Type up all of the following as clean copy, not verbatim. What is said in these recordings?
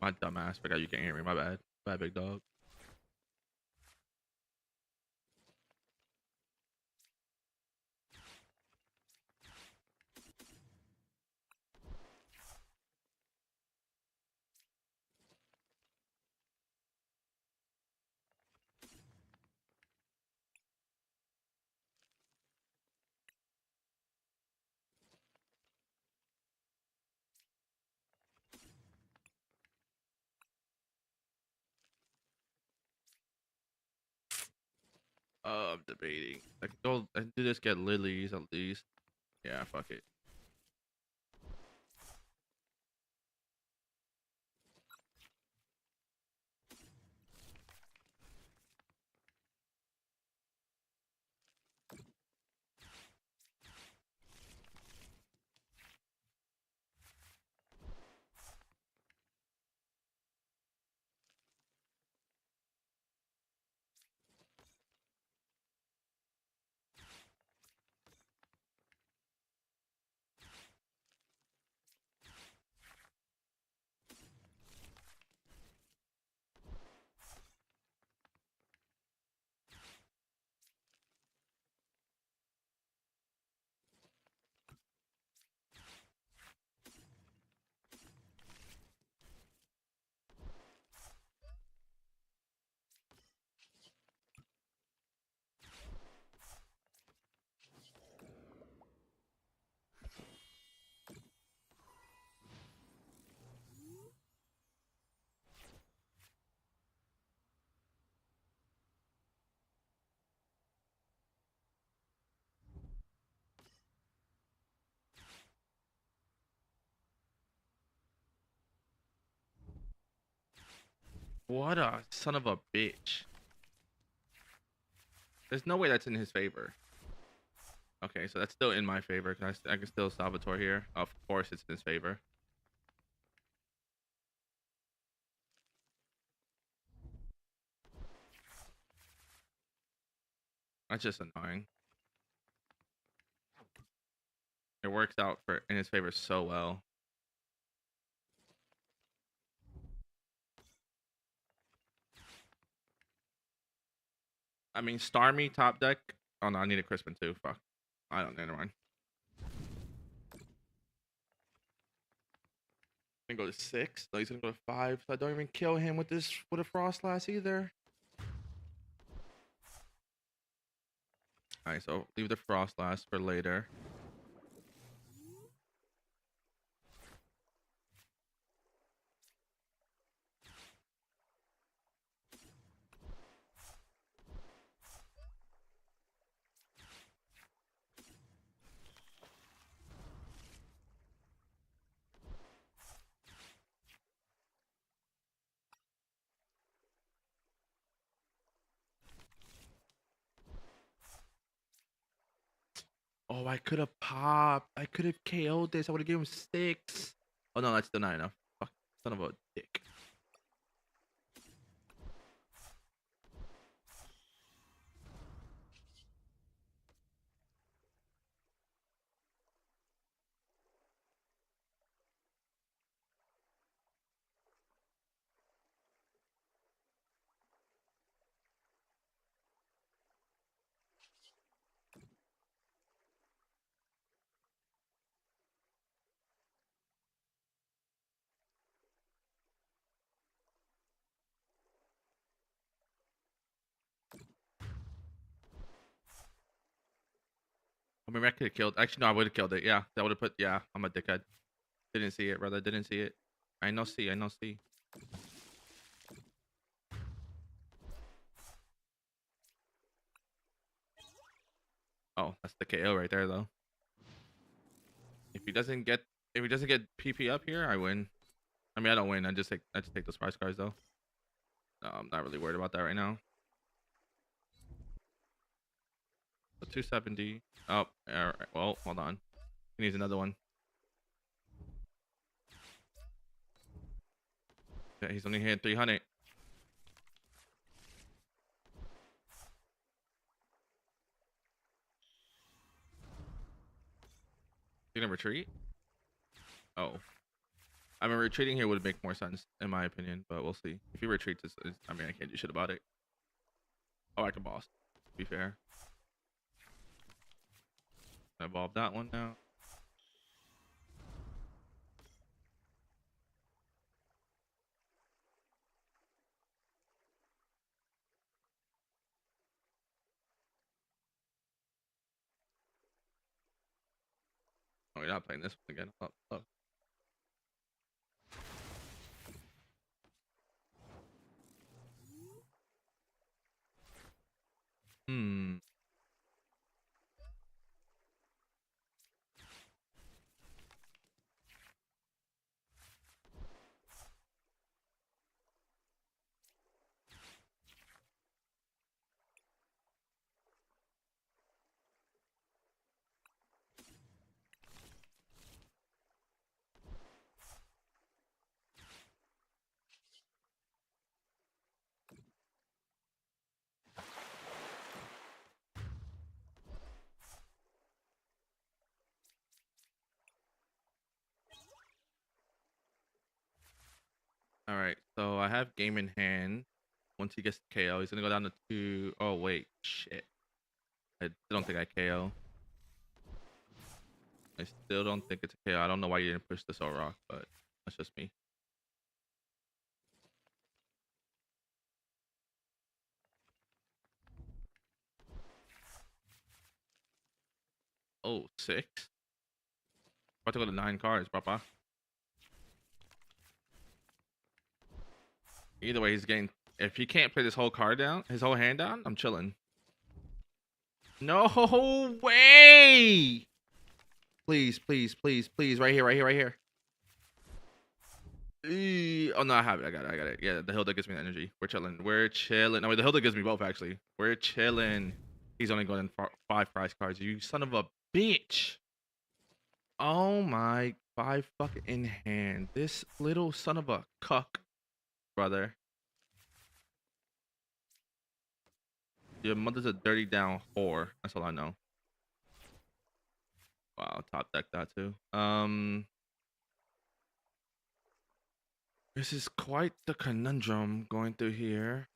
My dumbass forgot you can't hear me. My bad. Bad big dog. I'm debating. I could go and do this. Get lilies at least. Yeah, fuck it. What a son of a bitch. There's no way that's in his favor. Okay, so that's still in my favor. I can still Salvatore here. Of course, it's in his favor. That's just annoying. It works out for in his favor so well. I mean, Starmie top deck. Oh no, I need a Crispin too. Fuck. I don't. Never mind. Gonna go to 6. So he's gonna go to 5. So I don't even kill him with this with a Frostlass either. Alright, so leave the Frostlass for later. Oh, I could have popped. I could have KO'd this. I would have given him 6. Oh no, that's still not enough. Fuck, son of a dick. I mean, I could have killed. Actually, no, I would have killed it. Yeah, that would have put. Yeah, I'm a dickhead. Didn't see it, brother. Didn't see it. I know C. I know C. Oh, that's the KO right there, though. If he doesn't get, PP up here, I win. I mean, I don't win. I just take those prize cards though. No, I'm not really worried about that right now. So 270. Oh, all right. Well, hold on. He needs another one. Yeah, he's only hit 300. You gonna retreat? Oh. I mean, retreating here would make more sense in my opinion, but we'll see. If he retreats, I mean, I can't do shit about it. Oh, I can boss. To be fair, I evolved that one now. Oh, you're not playing this one again. Oh. Hmm. All right. So I have game in hand. Once he gets KO, he's gonna go down to 2. Oh wait, shit. I still don't think I KO. I still don't think it's a KO. I don't know why you didn't push the Soul Rock, but that's just me. Oh, 6. About to go to 9 cards, papa. Either way, he's getting. If he can't play this whole card down, his whole hand down, I'm chilling. No way! Please, please, please, please, right here, right here, right here. Oh no, I have it. I got it. I got it. Yeah, the Hilda gives me the energy. We're chilling. We're chilling. No, wait, the Hilda gives me both actually. We're chilling. He's only going 5 prize cards. You son of a bitch. Oh my, 5 fucking in hand. This little son of a cuck, brother. Your mother's a dirty down whore. That's all I know. Wow, top deck that too. This is quite the conundrum going through here.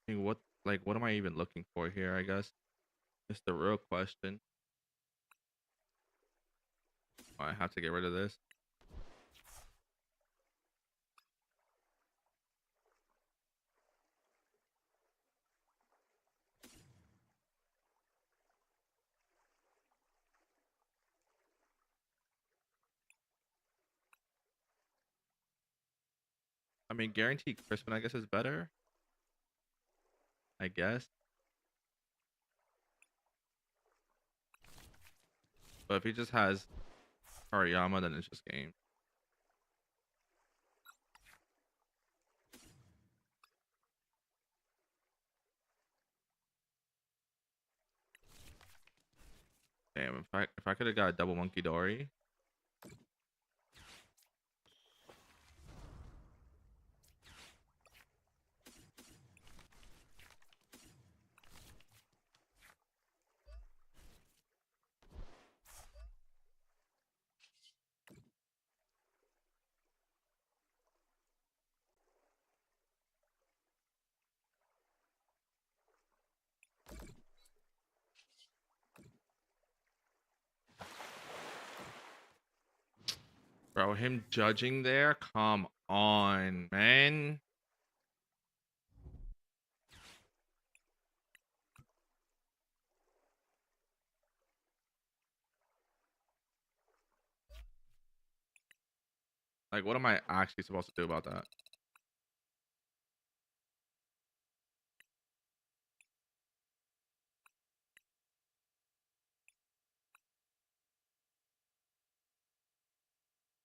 I mean, what am I even looking for here, I guess? It's the real question. I have to get rid of this. I mean, guaranteed Crispin, I guess, is better. I guess. But if he just has Hariyama, then it's just game. Damn, if I could have got a double Monkey Dory. Bro, him judging there? Come on, man. Like, what am I actually supposed to do about that?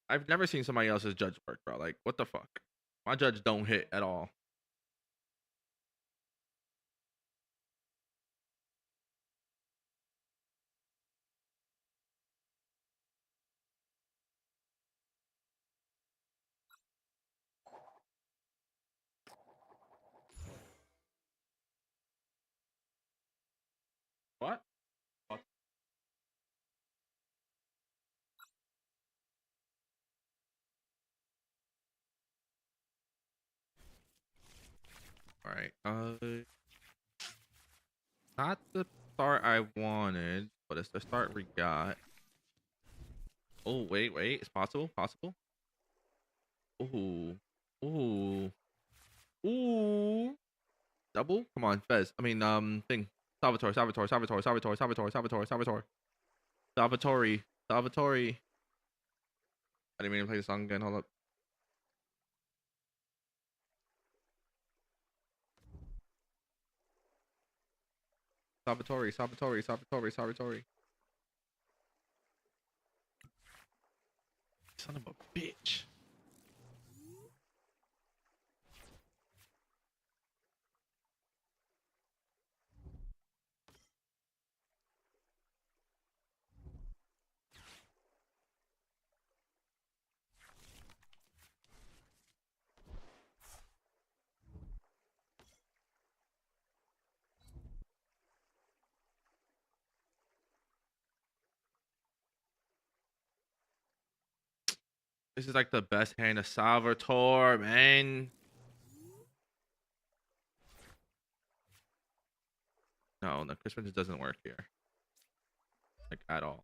I've never seen somebody else's judge work, bro. Like, what the fuck? My judge don't hit at all. What? right. Not the start I wanted, but it's the start we got. Oh, wait, wait. It's possible. Possible. Ooh. Ooh. Ooh. Double? Come on, Fez. I mean, thing. Salvatore, Salvatore, Salvatore, Salvatore, Salvatore, Salvatore, Salvatore. Salvatore. Salvatore. I didn't mean to play the song again. Hold up. Salvatore, Salvatore, Salvatore, Salvatore. Son of a bitch. This is like the best hand of Salvatore, man. No, the Christmas just doesn't work here. Like, at all.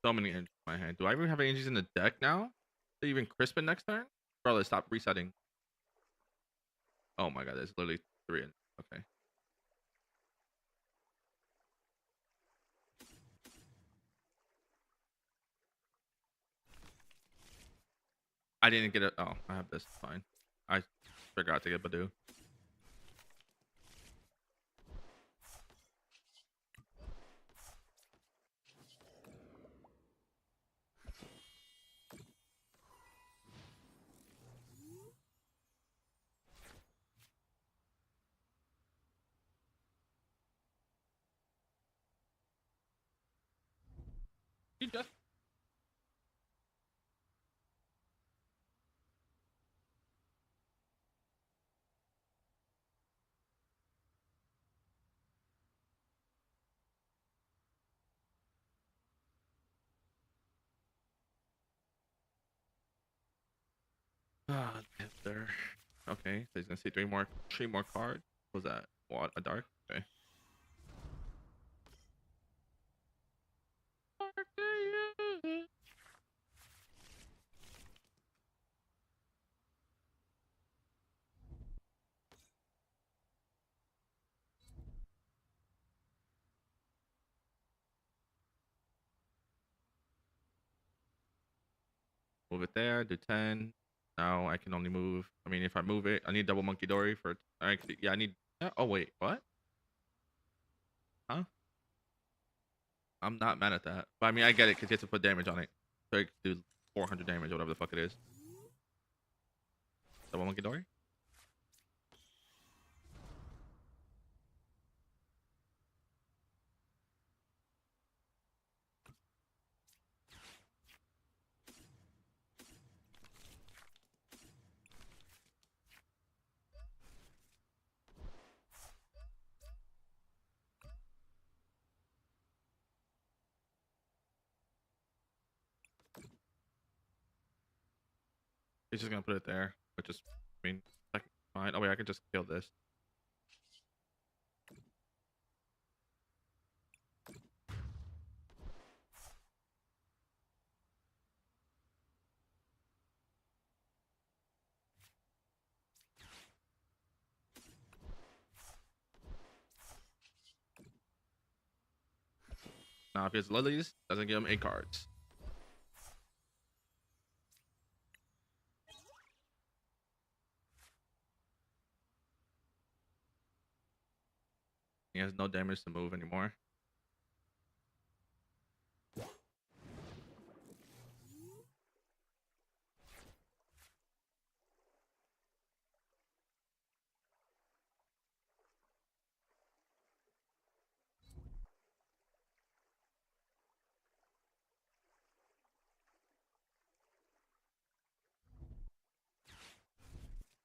So many injuries in my hand. Do I even have any injuries in the deck now? They even Crispin next turn? Bro, let's stop resetting. Oh my god, there's literally 3 in. Okay. I didn't get it. Oh, I have this. Fine. I forgot to get Badu. You just there. Okay, so he's gonna see 3 more cards. What was that? What, a dark? Okay. Move it there. Do 10. Now I can only move. I mean, if I move it, I need double Monkey Dory for. Actually, yeah, I need. Oh wait, what? Huh? I'm not mad at that. But I mean, I get it because you have to put damage on it. So it can do 400 damage or whatever the fuck it is. Double Monkey Dory? He's just gonna put it there, which is, I mean, fine. Oh wait, I can just kill this. Now if it's lilies, doesn't give him 8 cards. He has no damage to move anymore.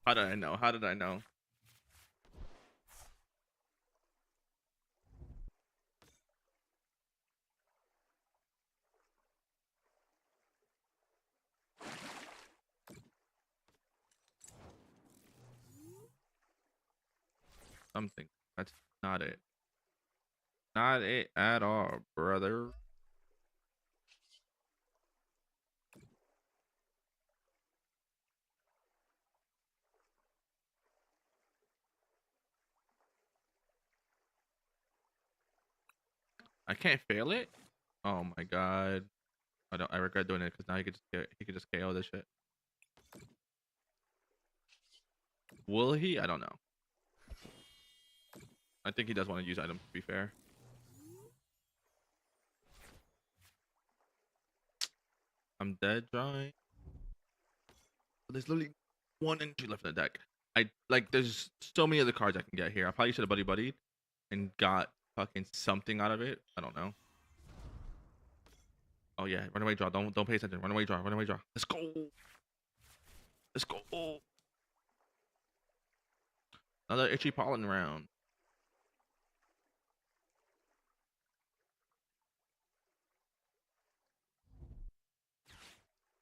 How did I know? How did I know? something. That's not it. Not it at all, brother. I can't fail it. Oh my god. I regret doing it because now he could just KO this shit. Will he? I don't know. I think he does want to use items to be fair. I'm dead drawing. There's literally 1 and 2 left in the deck. I like there's so many other cards I can get here. I probably should have buddied and got fucking something out of it. I don't know. Oh yeah, run away draw. Don't pay attention. Run away draw. Run away draw. Let's go. Let's go. Another itchy pollen round.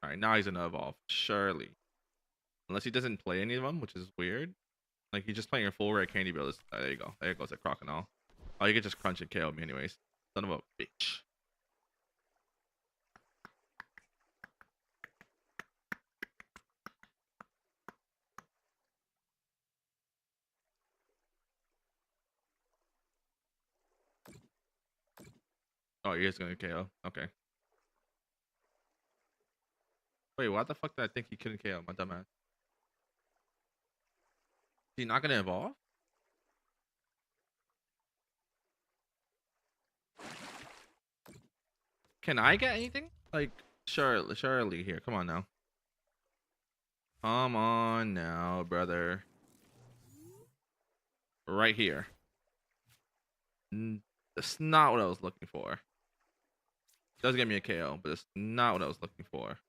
All right, now he's gonna evolve. Surely, unless he doesn't play any of them, which is weird. Like he's just playing a full rare candy bill. There you go. There goes a crocodile. Oh, you could just crunch and KO me anyways. Son of a bitch. Oh, he is gonna KO. Okay. Wait, why the fuck did I think he couldn't KO my dumbass? Is he not gonna evolve? Can I get anything? Like, surely here. Come on now. Come on now, brother. Right here. That's not what I was looking for. It does get me a KO, but it's not what I was looking for.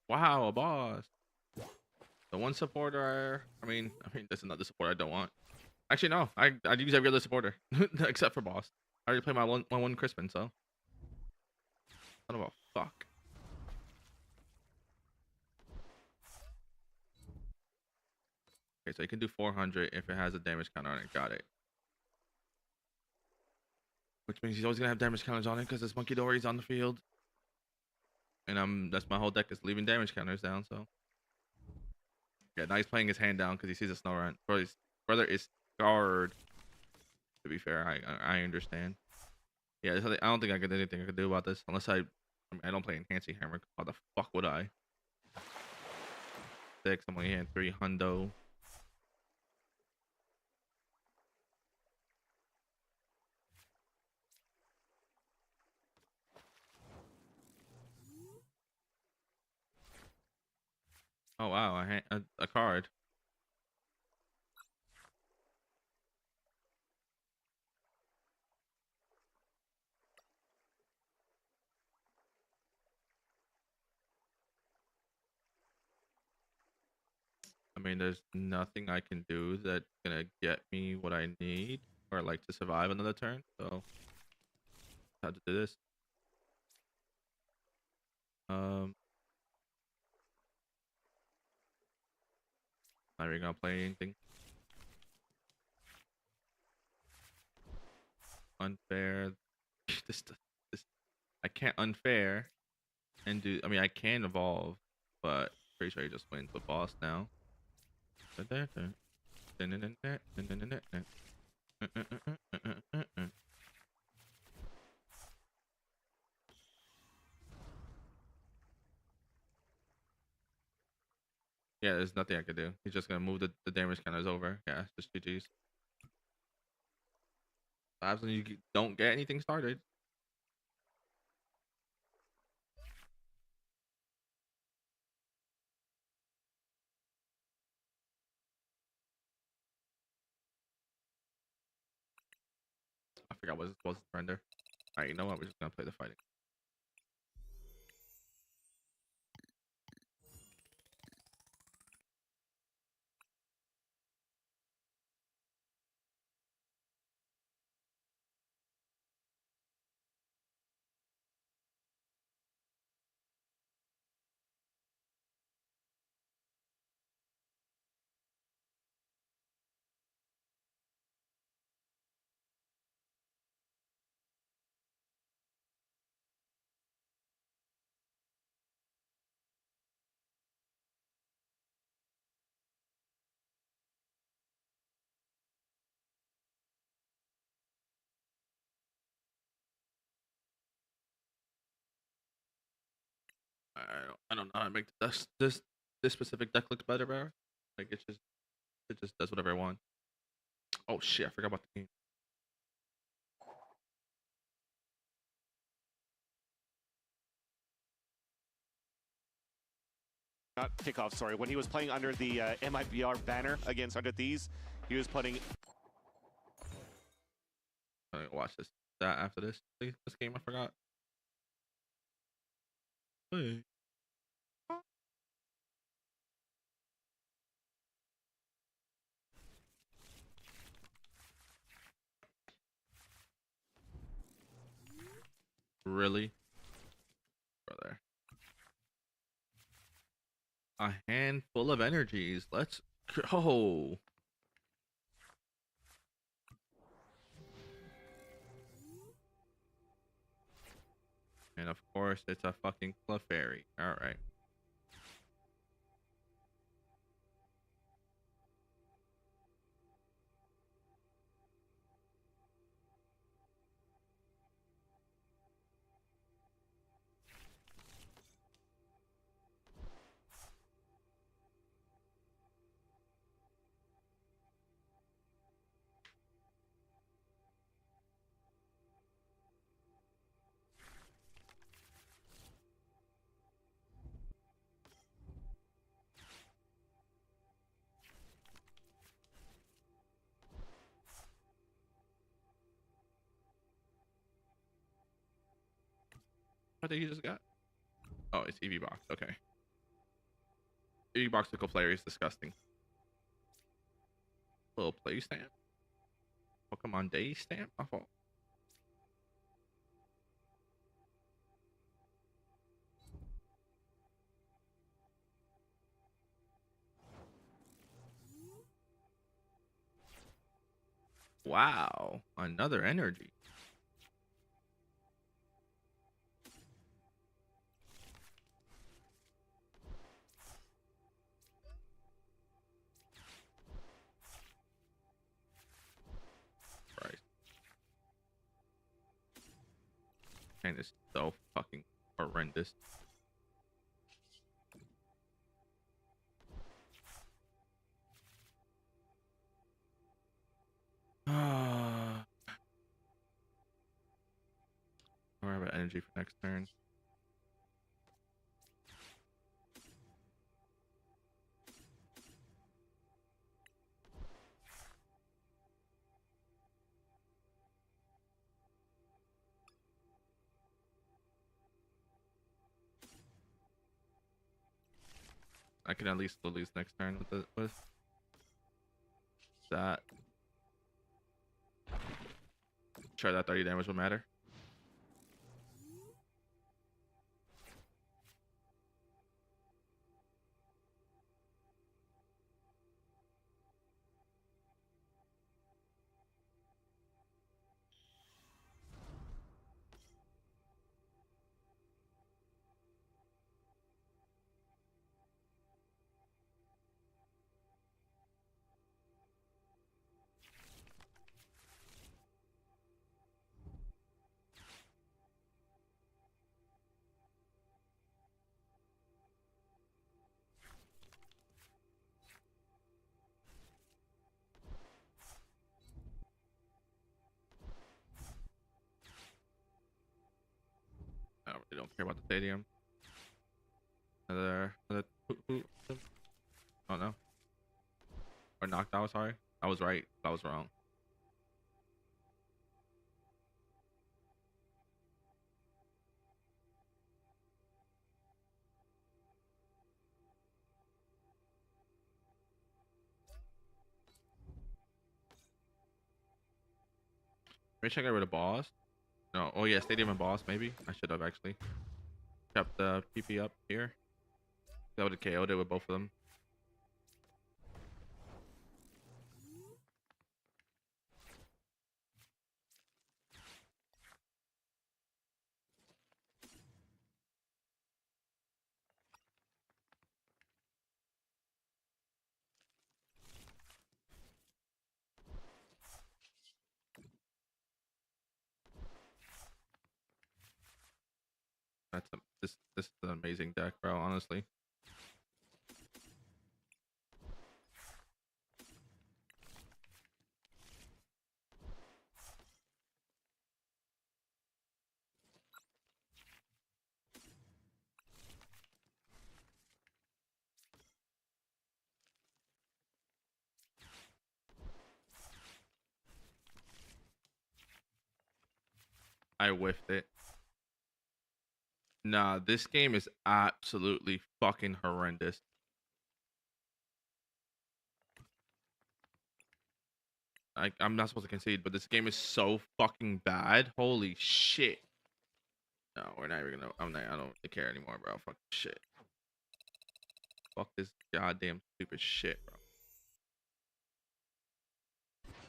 Wow, a boss. The one supporter. I mean, that's another supporter I don't want. Actually, no. I'd use every other supporter except for boss. I already played my one Crispin, so. Son of a fuck. Okay, so you can do 400 if it has a damage counter on it. Got it. Which means he's always gonna have damage counters on it because this Monkey Dory's on the field. And that's my whole deck is leaving damage counters down, so. Yeah, now he's playing his hand down because he sees a Snorunt. Brother is scarred. To be fair, I understand. Yeah, I don't think I could do anything I could do about this unless I don't play Enhancing Hammer. How the fuck would I? 6, I'm only hitting 3 hundo. Oh wow, a card. I mean, there's nothing I can do that's gonna get me what I need or like to survive another turn. So, how to do this? Um, not really gonna play anything unfair. this, this, I can't unfair and do. I mean, I can evolve, but pretty sure he just wins with boss now. Yeah, there's nothing I could do. He's just gonna move the damage counters over. Yeah, just GG's. Labs when you don't get anything started. I forgot what it's supposed to render. Alright, you know what? We're just gonna play the fighting. I don't know how to make this specific deck look better, bro. Like it just does whatever I want. Oh shit, I forgot about the game. Not kickoff, sorry. When he was playing under the MIBR banner against Under Thieves, he was putting. Watch that after this game. I forgot. Hey. Really, brother? A handful of energies. Let's go. And of course, it's a fucking Clefairy. All right. What did he just got? Oh, it's EV Box. Okay. EV Box to Clefairy is disgusting. Little play stamp. Pokemon Day stamp. My fault. Wow, another energy. Christ. And it's so fucking horrendous. Ah. Don't worry about energy for next turn. I can at least lose next turn with that. Sure, that 30 damage will matter. They don't care about the stadium. Another oh no. Or knocked out, sorry. I was right. I was wrong. Maybe should I get rid of boss? No. Oh yeah, stadium and boss maybe. I should have actually kept the PP up here. That would have KO'd it with both of them. This is an amazing deck, bro, honestly. I whiffed it. Nah, this game is absolutely fucking horrendous. I'm not supposed to concede, but this game is so fucking bad. Holy shit. No, we're not even gonna. I don't really care anymore, bro. Fuck shit. Fuck this goddamn stupid shit, bro.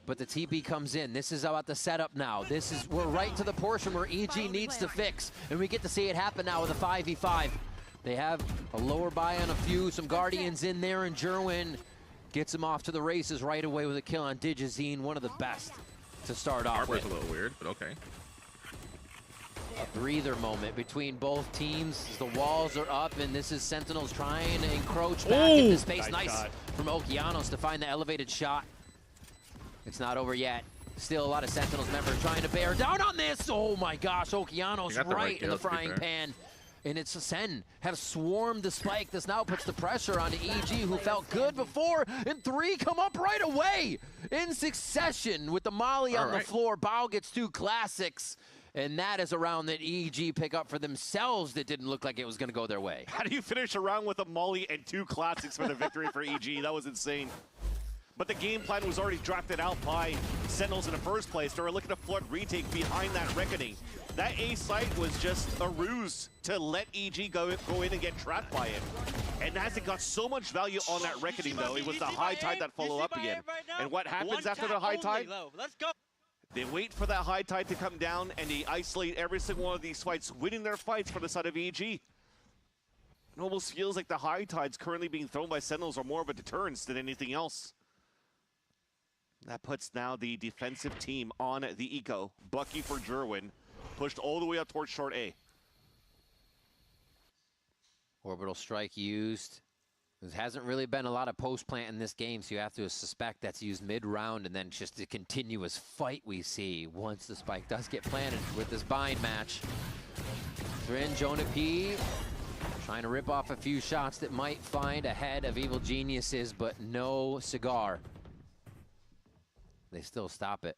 But the TP comes in. This is about the setup now. We're right to the portion where EG needs to fix, and we get to see it happen now with a 5v5. They have a lower buy on a few, some Guardians in there, and Jerwin gets him off to the races right away with a kill on Digizine, one of the best to start off with. Harper's a little weird, but okay. A breather moment between both teams. The walls are up, and this is Sentinels trying to encroach back into space. Nice from Okeanos to find the elevated shot. It's not over yet. Still a lot of Sentinels members trying to bear down on this. Oh my gosh, Okeanos right in the frying pan. And it's Sen have swarmed the spike. This now puts the pressure on EG, who felt good before, and 3 come up right away in succession with the molly on the floor. Bao gets 2 classics, and that is a round that EG pick up for themselves that didn't look like it was going to go their way. How do you finish a round with a molly and 2 classics for the victory for EG? That was insane. But the game plan was already drafted out by Sentinels in the first place. They were looking to flood retake behind that Reckoning. That A site was just a ruse to let EG go in and get trapped by it. And as it got so much value on that Reckoning, though, it was the high tide that followed up again. And what happens after the high tide? Let's go. They wait for that high tide to come down, and they isolate every single one of these fights, winning their fights for the side of EG. It almost feels like the high tides currently being thrown by Sentinels are more of a deterrence than anything else. That puts now the defensive team on the eco. Bucky for Jerwin, pushed all the way up towards short A. Orbital strike used. There hasn't really been a lot of post plant in this game, so you have to suspect that's used mid-round, and then just a continuous fight we see once the spike does get planted with this bind match. Thrin, Jonah P, trying to rip off a few shots that might find ahead of Evil Geniuses, but no cigar. They still stop it.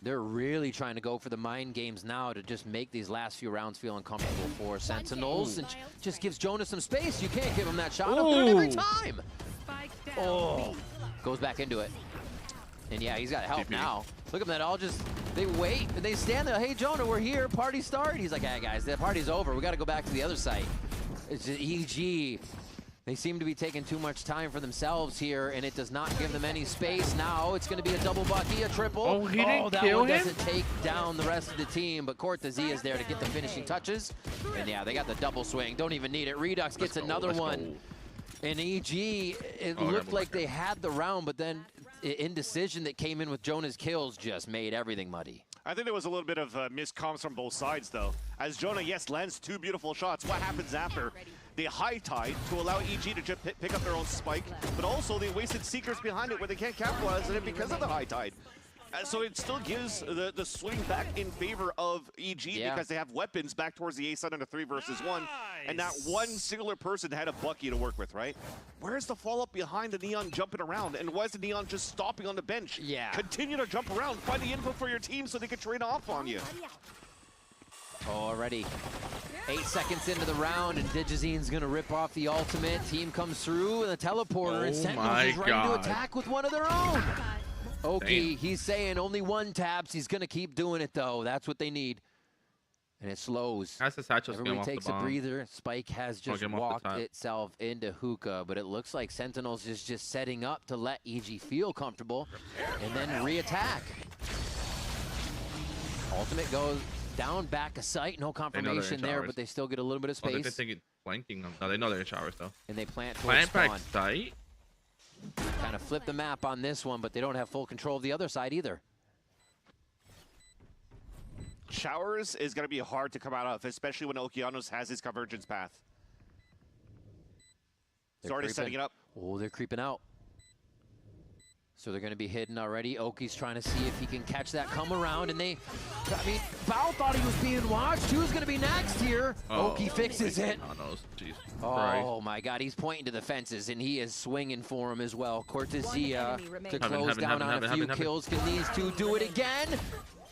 They're really trying to go for the mind games now to just make these last few rounds feel uncomfortable for Sentinels, and just gives Jonah some space. You can't give him that shot up there every time. Oh, goes back into it. And yeah, he's got help now. Look at that, all just, they wait, and they stand there. Hey, Jonah, we're here, party started. He's like, hey guys, the party's over. We gotta go back to the other site. It's EG. They seem to be taking too much time for themselves here, and it does not give them any space. Now it's going to be a double Bucky, a triple. Oh, he didn't that kill one him? doesn't take down the rest of the team, but Cortez is there to get the finishing touches. And yeah, they got the double swing. Don't even need it. Redux gets another one. And EG, it looked like they had the round, but then indecision that came in with Jonah's kills just made everything muddy. I think there was a little bit of miscomms from both sides, though. As Jonah, yes, lands 2 beautiful shots. What happens after? The high tide to allow EG to just pick up their own spike, but also they wasted Seekers behind it where they can't capitalize on it because of the high tide. So it still gives the swing back in favor of EG because they have weapons back towards the A side on a 3 versus 1. And that one singular person had a Bucky to work with, right? Where's the follow-up behind the Neon jumping around? And why is the Neon just stopping on the bench? Yeah. Continue to jump around. Find the info for your team so they can trade off on you. Already 8 seconds into the round, and Digizine's gonna rip off the ultimate. Team comes through, and the teleporter, and Sentinels is ready to attack with one of their own. Oki, he's saying only 1 taps. He's gonna keep doing it though. That's what they need. And it slows. That's the satchel. Everybody takes a breather. Spike has just walked itself into Hookah, but it looks like Sentinels is just setting up to let EG feel comfortable and then re-attack. Ultimate goes down, back a sight. No confirmation there, but they still get a little bit of space. They're thinking flanking them. No, they know they're in showers though. And they plant towards spawn. Sight. Kind of flip the map on this one, but they don't have full control of the other side either. Showers is going to be hard to come out of, especially when Okeanos has his convergence path. He's already setting it up. Oh, they're creeping out. So they're going to be hidden already. Oki's trying to see if he can catch that come around, and Bao thought he was being watched. Who's going to be next here? Oki fixes it. Oh my God, he's pointing to the fences, and he is swinging for him as well. Cortezia to close down on a few kills. Can these two do it again?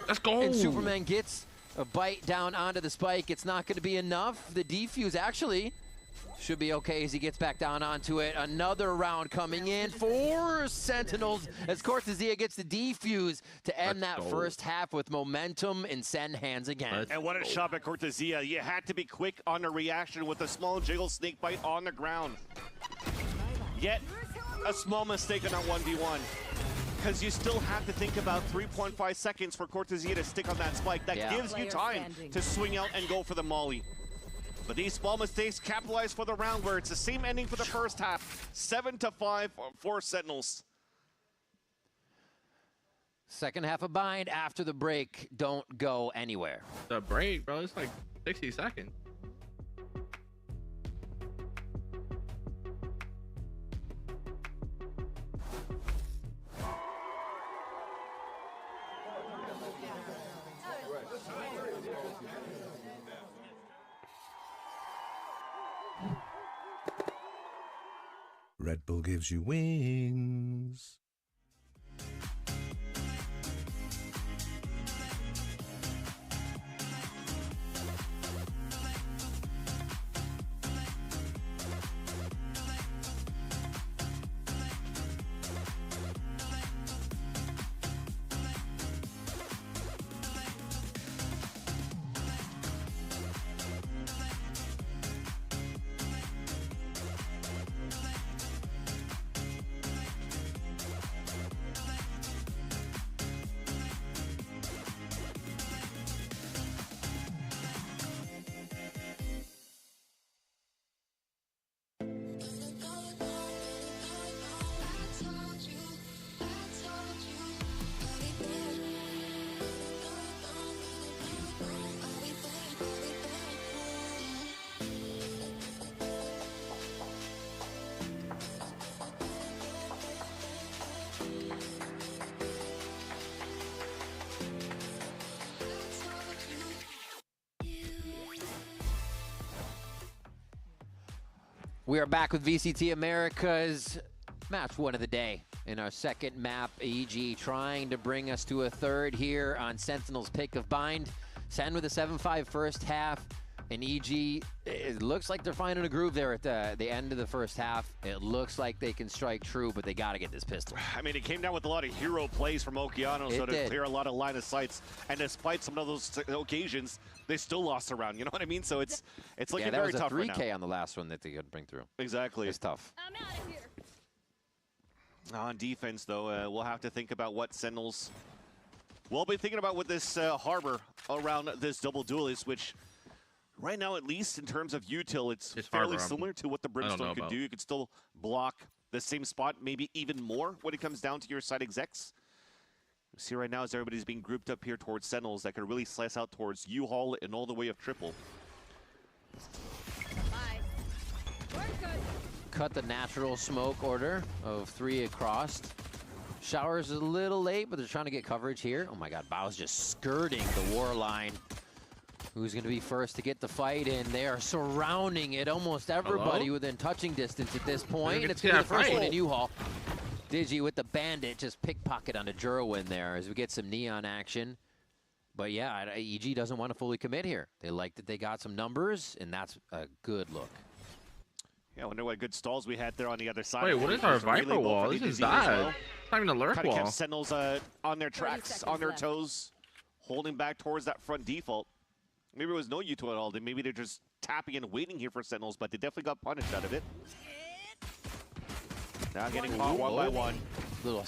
Let's go. And Superman gets a bite down onto the spike. It's not going to be enough. The defuse actually should be okay as he gets back down onto it. Another round coming in for Sentinels as Cortezia gets the defuse to end that first half with momentum in Sen hands again. And what a shot by Cortezia. You had to be quick on the reaction with a small jiggle snake bite on the ground. Yet a small mistake on that 1v1. Because you still have to think about 3.5 seconds for Cortezia to stick on that spike. That gives you time to swing out and go for the molly. But these small mistakes capitalize for the round where it's the same ending for the first half. 7-5 for Sentinels. Second half of Bind after the break. Don't go anywhere. The break, bro, it's like 60 seconds. Red Bull gives you wings. We are back with VCT America's match one of the day. In our second map, EG trying to bring us to a third here on Sentinel's pick of Bind. Sen with a 7-5 first half, and EG, it looks like they're finding a groove there at the end of the first half. It looks like they can strike true, but they got to get this pistol. I mean, it came down with a lot of hero plays from Okeanos to clear a lot of line of sights, and despite some of those occasions, they still lost a round. You know what I mean? So it's looking very tough right now. That was a 3K on the last one that they could bring through. Exactly. It's tough. I'm out of here. On defense, though, we'll have to think about what Sentinels will be thinking about with this Harbor around this double duelist, which right now, at least in terms of util, it's fairly similar to what the Brimstone could do. You could still block the same spot, maybe even more when it comes down to your side execs. You see right now as everybody's being grouped up here towards Sentinels that could really slice out towards U-Haul and all the way of Triple. Bye. We're good. Cut the natural smoke order of 3 across. Showers is a little late, but they're trying to get coverage here. Oh my God, Bao's just skirting the war line. Who's going to be first to get the fight in? They are surrounding it. Almost everybody within touching distance at this point. And it's going to be the first one in U-Haul. Digi with the bandit just pickpocket onto Jerwin there as we get some neon action. But yeah, EG doesn't want to fully commit here. They like that they got some numbers, and that's a good look. Yeah, I wonder what good stalls we had there on the other side. Wait, what is our Viper wall? This is bad. It's not even a lurk Kind of wall. kept Sentinels on their tracks, on their toes, holding back towards that front default. Maybe it was no U2 at all. Maybe they're just tapping and waiting here for Sentinels, but they definitely got punished out of it. Now getting caught one by one. Little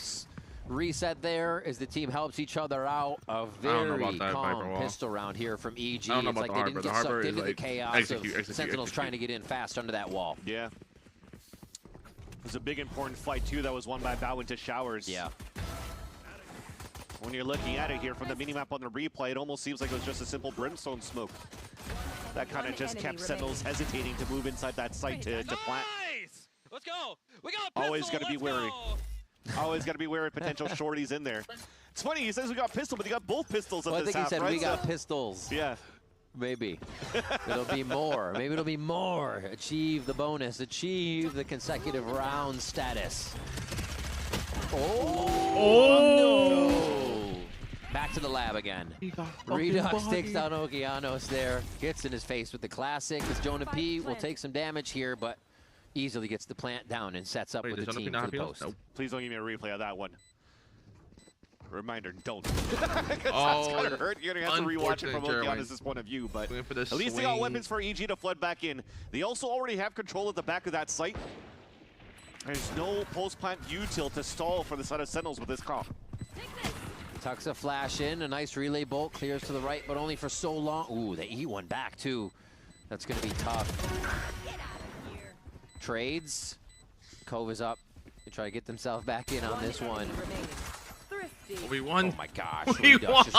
reset there as the team helps each other out. A very calm pistol round here from EG. It's like they didn't get sucked into the chaos of Sentinels trying to get in fast under that wall. Yeah. It was a big important fight too that was won by Bao into Showers. Yeah. When you're looking at it here from the minimap on the replay, it almost seems like it was just a simple brimstone smoke. That kind of just kept Sentinels hesitating to move inside that site to plant. Let's go! We got a pistol! Always got to be wary. Always got to be wary of potential shorties in there. It's funny, he says we got pistol, but he got both pistols at this half, I think he said right? we got pistols. Yeah. Maybe. It'll be more. Maybe it'll be more. Achieve the bonus. Achieve the consecutive round status. Oh! No! Back to the lab again. Redux takes down Okeanos there. Gets in his face with the classic. As Jonah P will take some damage here, but easily gets the plant down and sets up with the team for the post. Nope. Please don't give me a replay of that one. Reminder, don't. That's gonna hurt. You're gonna have to rewatch it from Okeanos' point of view, but at least they got weapons for EG to flood back in. They also already have control at the back of that site. There's no post-plant util to stall for the side of Sentinels with this comp. Tucks a flash in, a nice relay bolt, clears to the right, but only for so long. Ooh, they eat one back too. That's gonna be tough. Trades. Cove is up to try to get themselves back in on this one. We won. Oh my gosh. We won. Just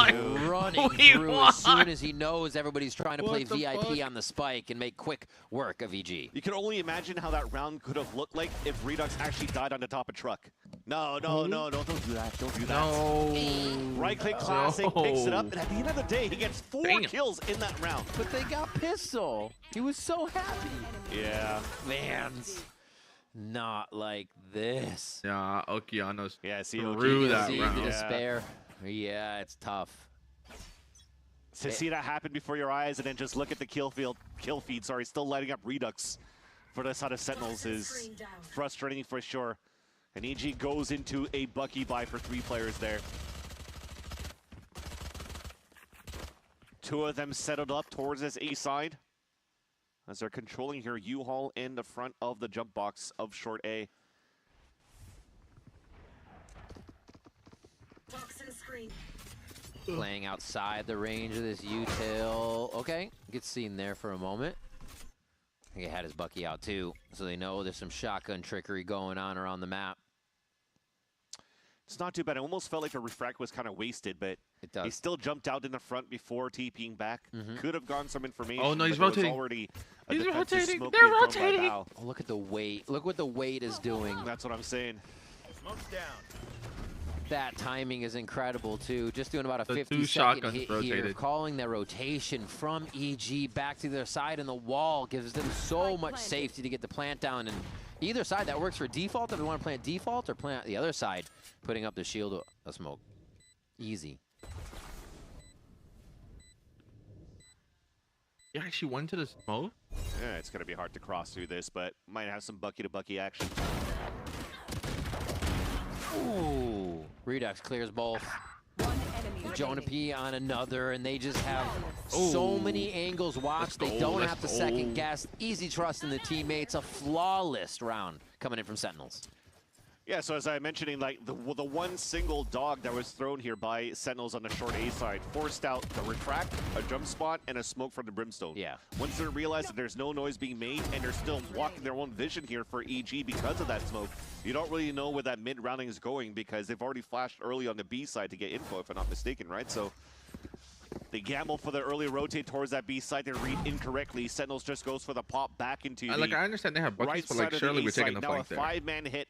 running through as soon as he knows everybody's trying to play VIP on the spike and make quick work of EG. You can only imagine how that round could have looked like if Redux actually died on the top of truck. No, don't do that. Don't do that. No. Right-click classic, picks it up, and at the end of the day, he gets 4 kills in that round. But they got pistol. He was so happy. Yeah. Man. Not like this. Yeah, Okeanos through that see round. The despair. Yeah, it's tough. To see that happen before your eyes and then just look at the kill feed, still lighting up Redux for the side of Sentinels is frustrating for sure. And EG goes into a Bucky buy for 3 players there. 2 of them settled up towards this A side, as they're controlling here U-Haul in the front of the jump box of short A. Playing outside the range of this util. Okay, gets seen there for a moment. I think he had his Bucky out too, so they know there's some shotgun trickery going on around the map. It's not too bad. I almost felt like the refract was kind of wasted, but he still jumped out in the front before TPing back. Could have gone some information. Oh no, he's rotating. He's rotating. They're rotating. Oh, look at the weight. Look what the weight is doing. That's what I'm saying. Smoke's down. That timing is incredible too. Just doing about a The 50-second hit here. Calling the rotation from EG back to their side, and the wall gives them so much safety to get the plant down. And either side, that works for default if they want to plant default, or plant the other side, putting up the shield of smoke. Easy. You actually went to the smoke? Yeah, it's going to be hard to cross through this, but might have some Bucky-to-Bucky action. Ooh. Redux clears both. Jonah P on another, and they just have so many angles watched. They don't have to second guess. Easy trust in the teammates. A flawless round coming in from Sentinels. Yeah, so as I mentioned, like the one single dog that was thrown here by Sentinels on the short A side forced out the retract, a jump spot, and a smoke from the brimstone. Yeah. Once they realize that there's no noise being made and they're still walking their own vision here for EG because of that smoke, you don't really know where that mid-rounding is going because they've already flashed early on the B side to get info, if I'm not mistaken, right? So they gamble for the early rotate towards that B side. They read incorrectly. Sentinels just goes for the pop back into I understand they have buckets, but like surely we're taking the now flank a there. 5-man hit.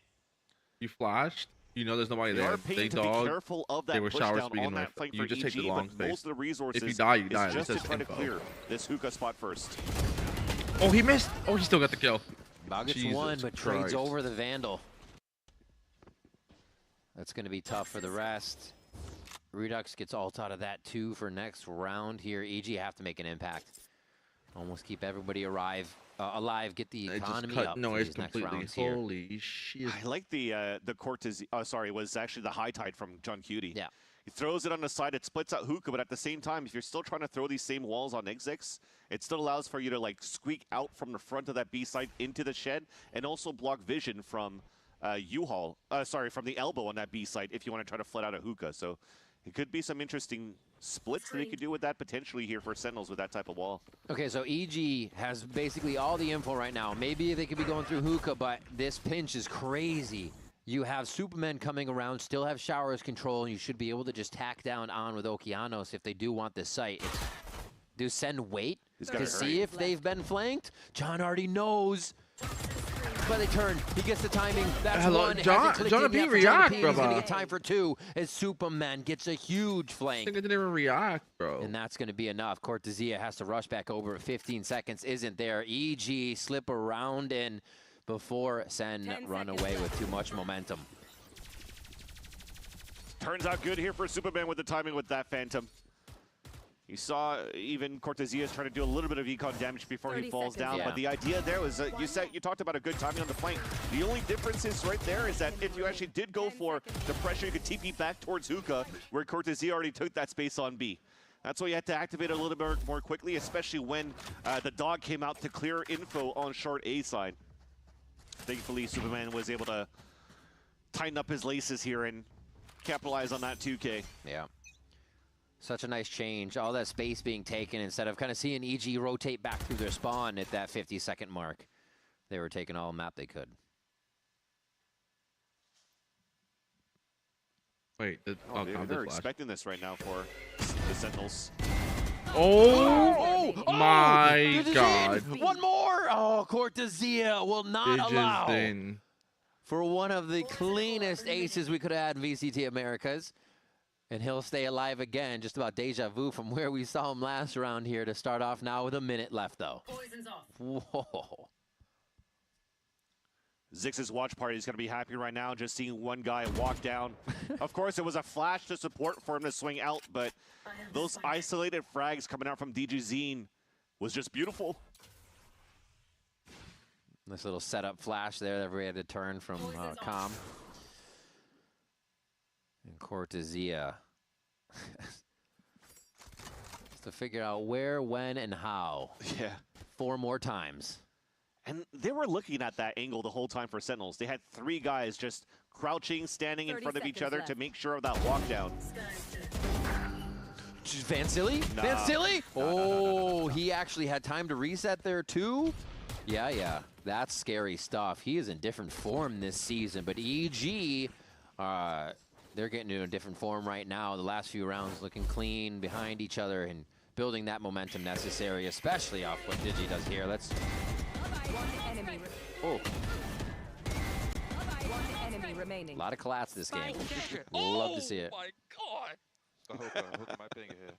You flashed. You know there's nobody They there. are paying They to be dog. careful of that They were shower pushdown speeding on that right. flank You for just take the EG, long but space. most of the resources If you die, you is die. just This to is try to info. clear this hookah spot first. Oh, he missed. Oh, he still got the kill. Bao gets Jesus one, but trades Christ. over the Vandal. That's going to be tough for the rest. Redux gets ult out of that too for next round here. EG have to make an impact. Almost keep everybody alive, get the It just economy cut up for noise these next completely. rounds here. Holy shit. I like the Cortez. Oh, sorry, it was actually the high tide from John Cutie. Yeah. He throws it on the side. It splits out hookah, but at the same time, if you're still trying to throw these same walls on exits, it still allows for you to like squeak out from the front of that B side into the shed, and also block vision from U-Haul. From the elbow on that B side if you want to try to flit out a hookah. So it could be some interesting splits that they could do with that potentially here for Sentinels with that type of wall. Okay, so EG has basically all the info right now. Maybe they could be going through hookah, but this pinch is crazy. You have Superman coming around, still have Showers control, and you should be able to just tack down on with Okeanos if they do want this site. Do Send wait to see if they've been flanked? John already knows. But they turn. He gets the timing. That's Hello, one. John P react, He's going to brother. get time for two as Superman gets a huge I flank. think I didn't even react, bro. And that's going to be enough. Cortezia has to rush back over at 15 seconds. Isn't there? EG slip around in before Sen run away with too much momentum. Turns out good here for Superman with the timing with that Phantom. You saw even Cortezia trying to do a little bit of econ damage before he falls down, Yeah. but the idea there was you talked about a good timing on the flank. The only difference is right there is that if you actually did go for the pressure, you could TP back towards hookah, where Cortezia already took that space on B. That's why you had to activate a little bit more quickly, especially when the dog came out to clear info on short A side. Thankfully, Superman was able to tighten up his laces here and capitalize on that 2K. Yeah. Such a nice change. All that space being taken instead of kind of seeing EG rotate back through their spawn at that 50-second mark. They were taking all map they could. Wait, They're expecting this right now for the Sentinels. Oh my god. One more! Oh, Cortezia will not allow Digits for one of the cleanest aces we could have had in VCT Americas. And he'll stay alive again, just about deja vu from where we saw him last round here to start off now with a minute left, though. Poison's off. Whoa. Zix's watch party is going to be happy right now just seeing one guy walk down. Of course, it was a flash to support for him to swing out, but those isolated frags coming out from DGZine was just beautiful. This little setup flash there that we had to turn from Calm. And Cortezia. Just to figure out where, when, and how. Yeah. 4 more times. And they were looking at that angle the whole time for Sentinels. They had 3 guys just crouching, standing in front of each other to make sure of that walkdown. Vansili? Nah. Vansili? No. He actually had time to reset there too? Yeah. That's scary stuff. He is in different form this season, but EG, they're getting into a different form right now. The last few rounds looking clean behind each other and building that momentum necessary, especially off what Digi does here. Let's... Oh. One enemy remaining. A lot of collats this game. Love to see it. Oh my god. Hookah might be here.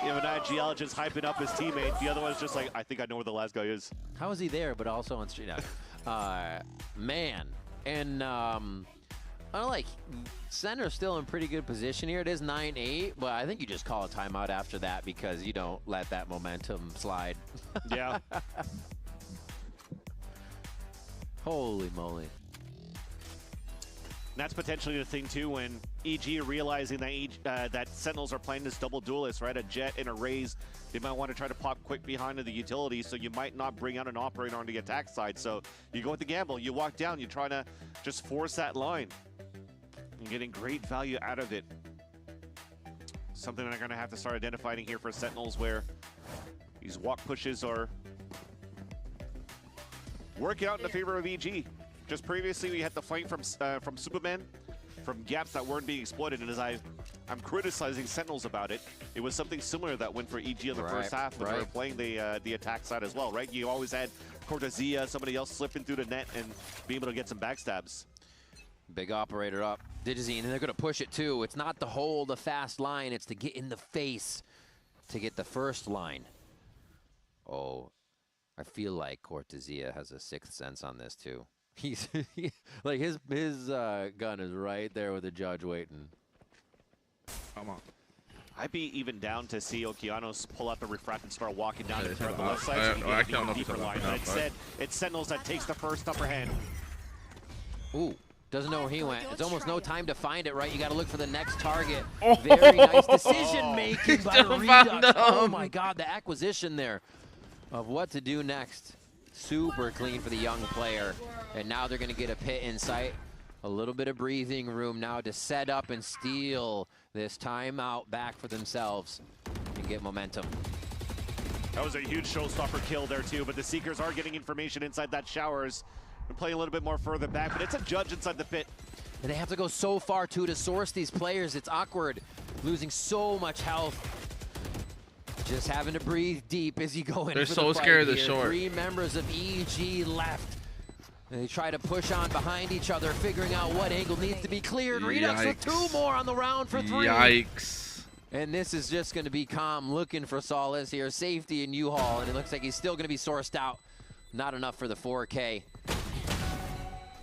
You have an IGL just hyping up his teammate. The other one's just like, I think I know where the last guy is. How is he there, but also on street? Man. And, like, Center's still in pretty good position here. It is 9-8, but I think you just call a timeout after that because you don't let that momentum slide. Yeah. Holy moly. And that's potentially the thing too when EG realizing that that Sentinels are playing this double duelist, right? A Jet and a Raze. They might want to try to pop quick behind the utility, so you might not bring out an operator on the attack side. So you go with the gamble, you walk down, you try to just force that line. And getting great value out of it. Something they're gonna have to start identifying here for Sentinels where these walk pushes are working out in the favor of EG. Just previously, we had the flank from Superman. from gaps that weren't being exploited. And as I'm criticizing Sentinels about it, it was something similar that went for EG in the first half when they were playing the attack side as well, right? You always had Cortezia, somebody else slipping through the net and being able to get some backstabs. Big operator up. Digizine, and they're going to push it too. It's not to hold a fast line, it's to get in the face to get the first line. Oh, I feel like Cortezia has a sixth sense on this too. He's like his gun is right there with the judge waiting. Come on. I'd be even down to see Okeanos pull out the refract and start walking down Yeah, the it's left about- side. So I you don't get know a if it's deeper about line. enough, But instead, it's Sentinels that takes the first upper hand. Ooh, doesn't know where he went. It's almost no time to find it, right? You got to look for the next target. Oh. Very nice decision making by Still found Redux. Oh him. my God, the acquisition there of what to do next. Super clean for the young player. And now they're going to get a pit in sight. A little bit of breathing room now to set up and steal this timeout back for themselves and get momentum. That was a huge showstopper kill there too, but the Seekers are getting information inside that Showers. They're playing a little bit more further back, but it's a judge inside the pit. And they have to go so far too to source these players. It's awkward, losing so much health. Just having to breathe deep as you go in. They're for so the fight scared of the here. short. 3 members of EG left. And they try to push on behind each other, figuring out what angle needs to be cleared. Redux with 2 more on the round for 3. Yikes. And this is just going to be Calm looking for solace here. Safety in U-Haul, and it looks like he's still going to be sourced out. Not enough for the 4K.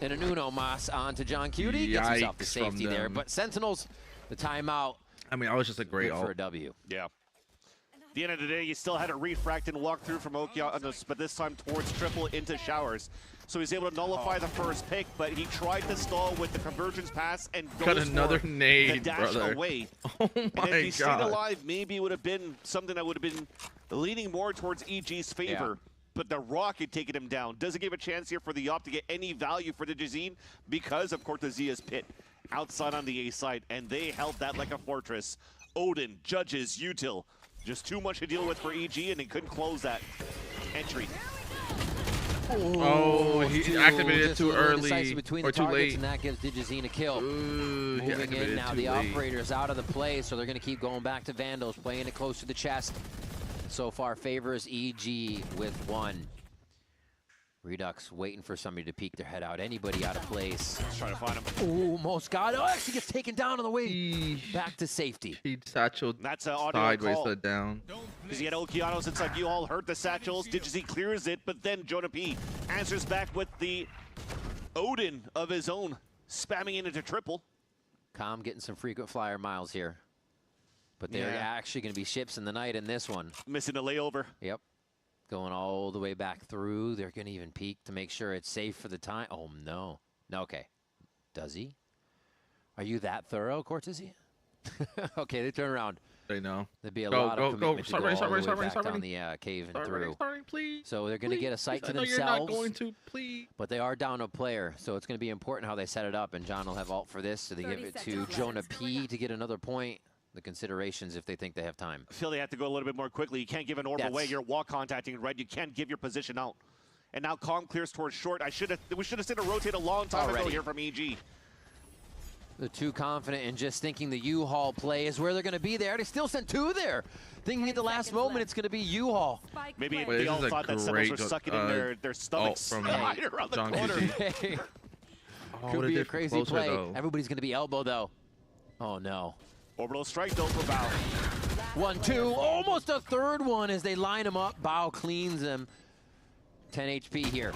And an Uno Mas on to John Cutie. Gets himself the Yikes from safety there. them. But Sentinels, the timeout, I mean, I was just a great good for a ult. W. Yeah. At the end of the day, you still had a refract and walk through from Okeanos, but this time towards triple into Showers. So he's able to nullify the first pick, but he tried to stall with the convergence pass and Got goes another for nade, the dash brother. away. Oh And my if he stayed god. alive, maybe it would have been something that would have been leaning more towards EG's favor. But the Rock had taken him down. Doesn't give a chance here for the Op to get any value for the Digizine because of Cortezia's pit outside on the A side, and they held that like a fortress. Odin, Judges, Util, just too much to deal with for EG, and they couldn't close that entry. Oh, he activated it Just a too little early indecisive between or the too targets, late. and that gives Digizine a kill. Ooh, he Moving activated in it now, too the late. operator's out of the play, so they're going to keep going back to Vandals, playing it close to the chest. So far favors EG with 1. Redux waiting for somebody to peek their head out. Anybody out of place. Let's try to find him. Ooh, most got it. Oh, actually gets taken down on the way Eesh. back to safety. He satcheled That's an audio sideways call. to down. Because he had Okeanos inside you all hurt the satchels. Digizine clears it, but then Jonah P answers back with the Odin of his own, spamming it into triple. Calm getting some frequent flyer miles here. But they're Yeah. actually going to be ships in the night in this one. Missing a layover. Yep. Going all the way back through. They're going to even peek to make sure it's safe for the time. Oh, no. No, okay. Does he? Are you that thorough, Cortezia? Okay, they turn around. They know. There'd be a Go, lot go, of go. commitment Start to go running, start all the running, start way running, back start down running. the cave and Start through. running, start running, please. So they're going to Please. get a sight to I know themselves. you're not going to, please. But they are down a player, so it's going to be important how they set it up. And John will have ult for this, so they give 30 it to seconds left. Jonah P to get another point. The considerations if they think they have time. I feel they have to go a little bit more quickly. You can't give an orb away. You're wall contacting, right? You can't give your position out. And now Calm clears towards short. We should have seen a rotate a long time ago Already. here from EG. They're too confident in just thinking the U-Haul play is where they're going to be there. They still sent 2 there. Thinking at the last moment it's going to be U-Haul. Maybe Spike Wait, they this all is a thought that Sentinels great were sucking in their stomachs from right around the John corner. QT. Oh, Could what be if a they're crazy closer, play. though? Everybody's going to be elbow, though. Oh, no. Orbital strike though for Bao. 1-2. Almost a third one as they line him up. Bao cleans him. 10 HP here.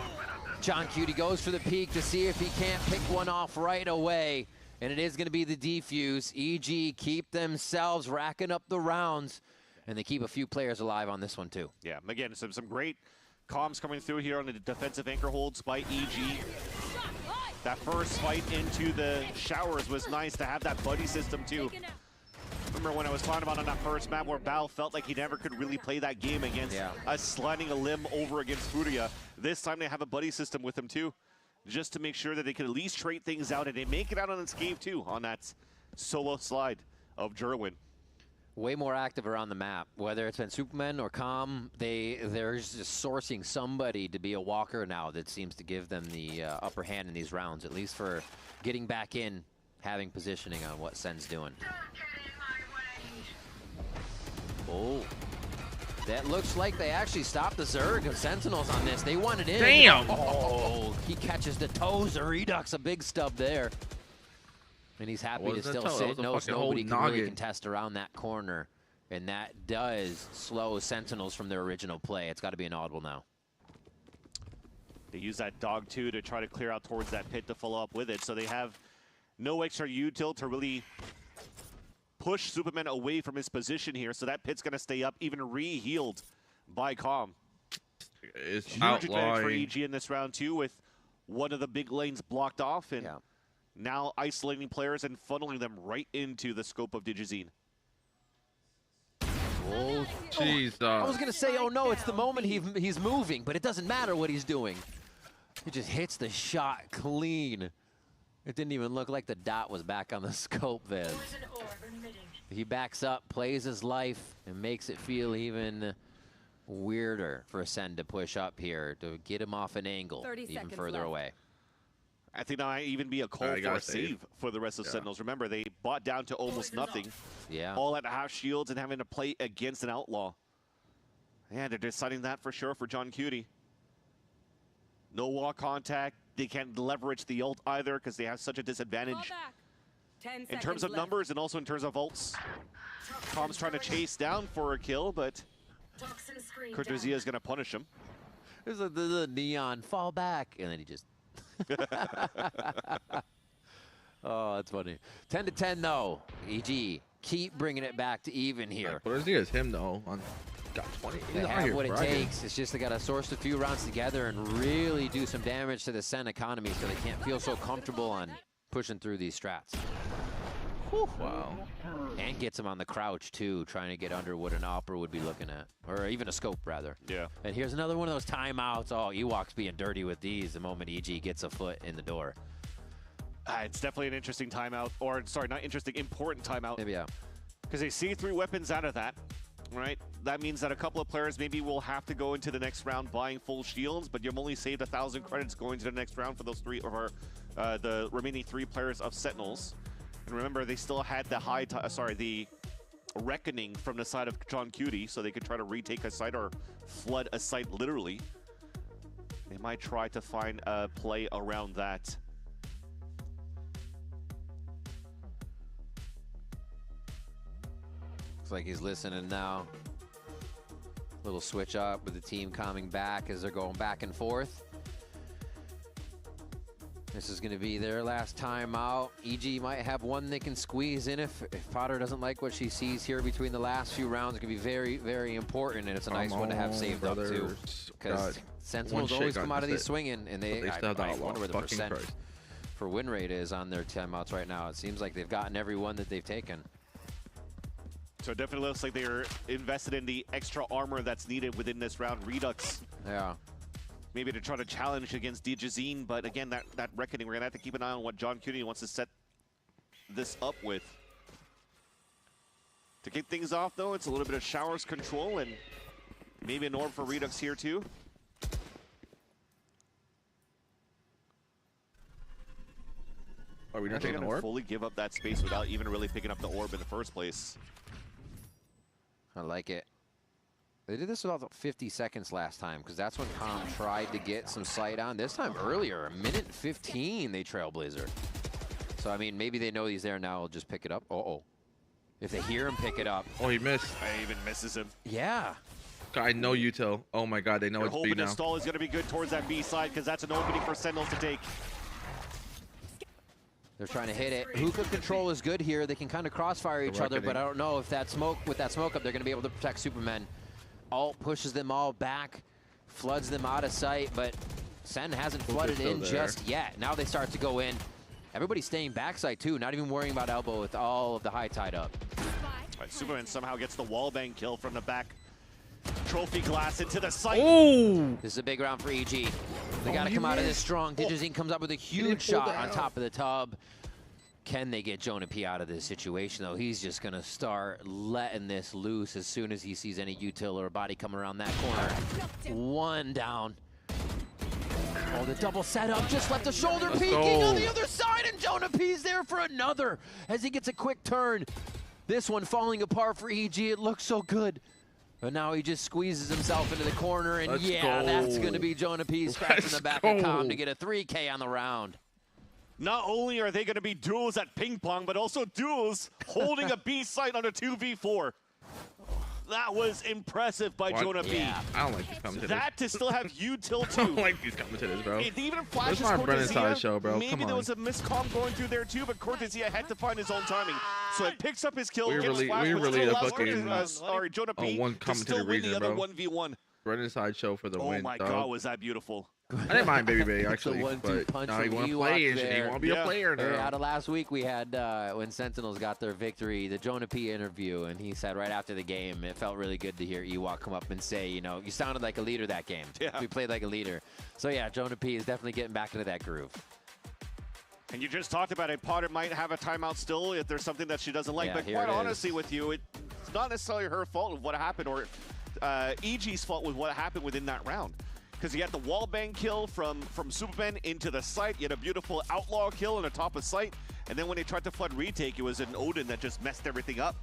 John Cutie goes for the peek to see if he can't pick one off right away. And it is going to be the defuse. EG keep themselves racking up the rounds. And they keep a few players alive on this one, too. Yeah, again, some great comms coming through here on the defensive anchor holds by EG. That first fight into the Showers was nice to have that buddy system too. Remember when I was talking about on that first map where Bao felt like he never could really play that game against us sliding a limb over against Furia. This time they have a buddy system with him too, just to make sure that they can at least trade things out, and they make it out on Escape too on that solo slide of Jerwin. Way more active around the map, whether it's been Superman or Calm. They're just sourcing somebody to be a walker now that seems to give them the upper hand in these rounds, at least for getting back in having positioning on what Sen's doing. Oh, that looks like they actually stopped the Zerg of Sentinels on this. They wanted in. Damn! Oh, he catches the toes of Redux, a big stub there. And he's happy to wasn't a still toe, that sit. was a Knows fucking whole nobody can really noggin. contest around that corner. And that does slow Sentinels from their original play. It's got to be an audible now. They use that dog too to try to clear out towards that pit to follow up with it. So they have no extra util to really push Superman away from his position here. So that pit's going to stay up, even re-healed by Calm. It's Huge advantage for outlawing. EG in this round too, with one of the big lanes blocked off and Yeah. now isolating players and funneling them right into the scope of Digizine. Oh, Jeez, I was going to say, oh no, it's the moment he's moving, but it doesn't matter what he's doing. He just hits the shot clean. It didn't even look like the dot was back on the scope then. He backs up, plays his life, and makes it feel even weirder for Sen to push up here to get him off an angle 30 even seconds further left. away. I think that might even be a call I for gotta a save. save for the rest of Yeah. Sentinels. Remember, they bought down to almost nothing, Yeah. all at half shields and having to play against an outlaw. Yeah, they're deciding that for sure for John Cutie. No wall contact. They can't leverage the ult either because they have such a disadvantage in terms of numbers and also in terms of ults. Tom's trying to chase down for a kill, but Kurtazia is going to punish him. There's the neon fall back, and then he just. Oh, that's funny. 10-10 though. EG keep bringing it back to even here. But as is him though. On got 20. They He's out have here what it bragging. takes. It's just they got to source a few rounds together and really do some damage to the Sen economy so they can't feel so comfortable on pushing through these strats. Wow. And gets him on the crouch too, trying to get under what an Opera would be looking at. Or even a scope, rather. Yeah. And here's another one of those timeouts. Oh, Ewok's being dirty with these the moment EG gets a foot in the door. It's definitely an interesting timeout, or sorry, not interesting, important timeout. Maybe, yeah. Because they see 3 weapons out of that, right? That means that a couple of players maybe will have to go into the next round buying full shields, but you've only saved 1,000 credits going to the next round for those 3, or the remaining 3 players of Sentinels. And remember, they still had the the Reckoning from the side of John Cutie, so they could try to retake a site or flood a site literally. They might try to find a play around that. Looks like he's listening now. Little switch up with the team coming back as they're going back and forth. This is going to be their last time out. EG might have one they can squeeze in if Potter doesn't like what she sees here between the last few rounds. It can be very, very important, and it's a nice one to have saved up too. Because Sentinels always come out of these swinging, and they still have I that wonder where the fucking percent Christ. for win rate is on their timeouts right now. It seems like they've gotten every one that they've taken. So it definitely looks like they're invested in the extra armor that's needed within this round. Redux, Yeah. maybe to try to challenge against Digizine, but again, that Reckoning, we're gonna have to keep an eye on what John Cutie wants to set this up with. To kick things off, though, it's a little bit of Showers control and maybe an orb for Redux here, too. Are we They're not taking gonna the orb? fully give up that space without even really picking up the orb in the first place. I like it. They did this about 50 seconds last time because that's when Calm tried to get some sight on. This time earlier, 1:15, they Trailblazer. So, I mean, maybe they know he's there now. I'll just pick it up. Uh-oh. If they hear him pick it up. Oh, he missed. I even misses him. Yeah. I know util. Oh my god, they know They're it's B hoping now. the stall is going to be good towards that B side because that's an opening for Sentinels to take. They're trying to hit it. Hookah control is good here. They can kind of crossfire each other, but I don't know if that smoke, with that smoke up, they're going to be able to protect Supermen. Alt pushes them all back, floods them out of sight, but Sen hasn't flooded in just yet. Now they start to go in. Everybody's staying backside too, not even worrying about elbow with all of the high tied up. Right, Superman somehow gets the wallbang kill from the back. Trophy glass into the site. Oh! This is a big round for EG. They got to come out of this strong. Digizine comes up with a huge shot on top of the tub. Can they get Jonah P out of this situation, though? He's just going to start letting this loose as soon as he sees any util or a body come around that corner. One down. Oh, the double setup just left the shoulder Let's peeking go. on the other side, and Jonah P's there for another as he gets a quick turn. This one falling apart for EG. It looks so good. But now he just squeezes himself into the corner, and Let's yeah, go. that's going to be Jonah P scratching Let's the back go. of Calm to get a 3K on the round. Not only are they going to be duels at ping pong, but also duels holding a B site on a 2v4. That was impressive by What? Jonah P. Yeah. I don't like these commentators. That to still have util I don't 2. like these commentators, bro. It even flashes my Brennan Cortezia. side show, bro. Maybe Come there on. was a miscomm going through there too, but Cortezia had to find his own timing. So it picks up his kill, We gets really- flashed, we but really still the allows fucking- Jonah P one to commentator still win the region, other bro. 1v1. Brennan side show for the Oh win. my dog. god, was that beautiful. I didn't mind Baby Bay actually, 1-2 but punch now he from want to Ewok play. He there. want to be Yeah. a player Hey, now. out of last week, we had when Sentinels got their victory, the Jonah P interview, and he said right after the game, it felt really good to hear Ewok come up and say, you know, you sounded like a leader that game. Yeah. We played like a leader. So yeah, Jonah P is definitely getting back into that groove. And you just talked about it. Potter might have a timeout still if there's something that she doesn't like. Yeah, but here quite it is. honestly with you, it's not necessarily her fault of what happened or EG's fault with what happened within that round. Because you had the wallbang kill from Superman into the site. You had a beautiful outlaw kill on the top of site. And then when they tried to flood retake, it was an Odin that just messed everything up.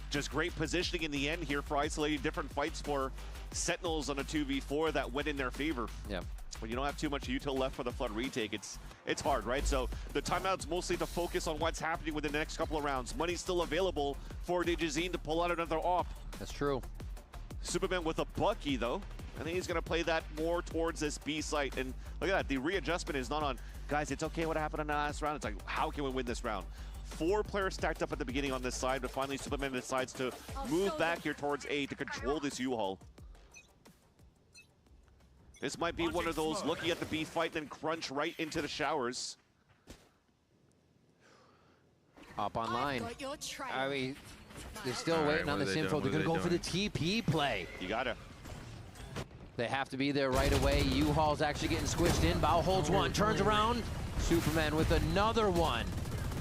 Just great positioning in the end here for isolating different fights for Sentinels on a 2v4 that went in their favor. Yep. When you don't have too much util left for the flood retake, it's hard, right? So the timeout's mostly to focus on what's happening within the next couple of rounds. Money's still available for Digizine to pull out another op. That's true. Superman with a Bucky, though. I think he's going to play that more towards this B site. And look at that. The readjustment is not on, guys, it's okay what happened in the last round. It's like, how can we win this round? 4 players stacked up at the beginning on this side, but finally Superman decides to move back here towards A to control this U-Haul. This might be one of those looking at the B fight, then crunch right into the showers. Up online. I mean, they're still All right, waiting on what are this they info. doing? They're What going to are go they for the TP play. You gotta. They have to be there right away. U-Haul's actually getting squished in. Bao holds one, turns around. Superman with another one.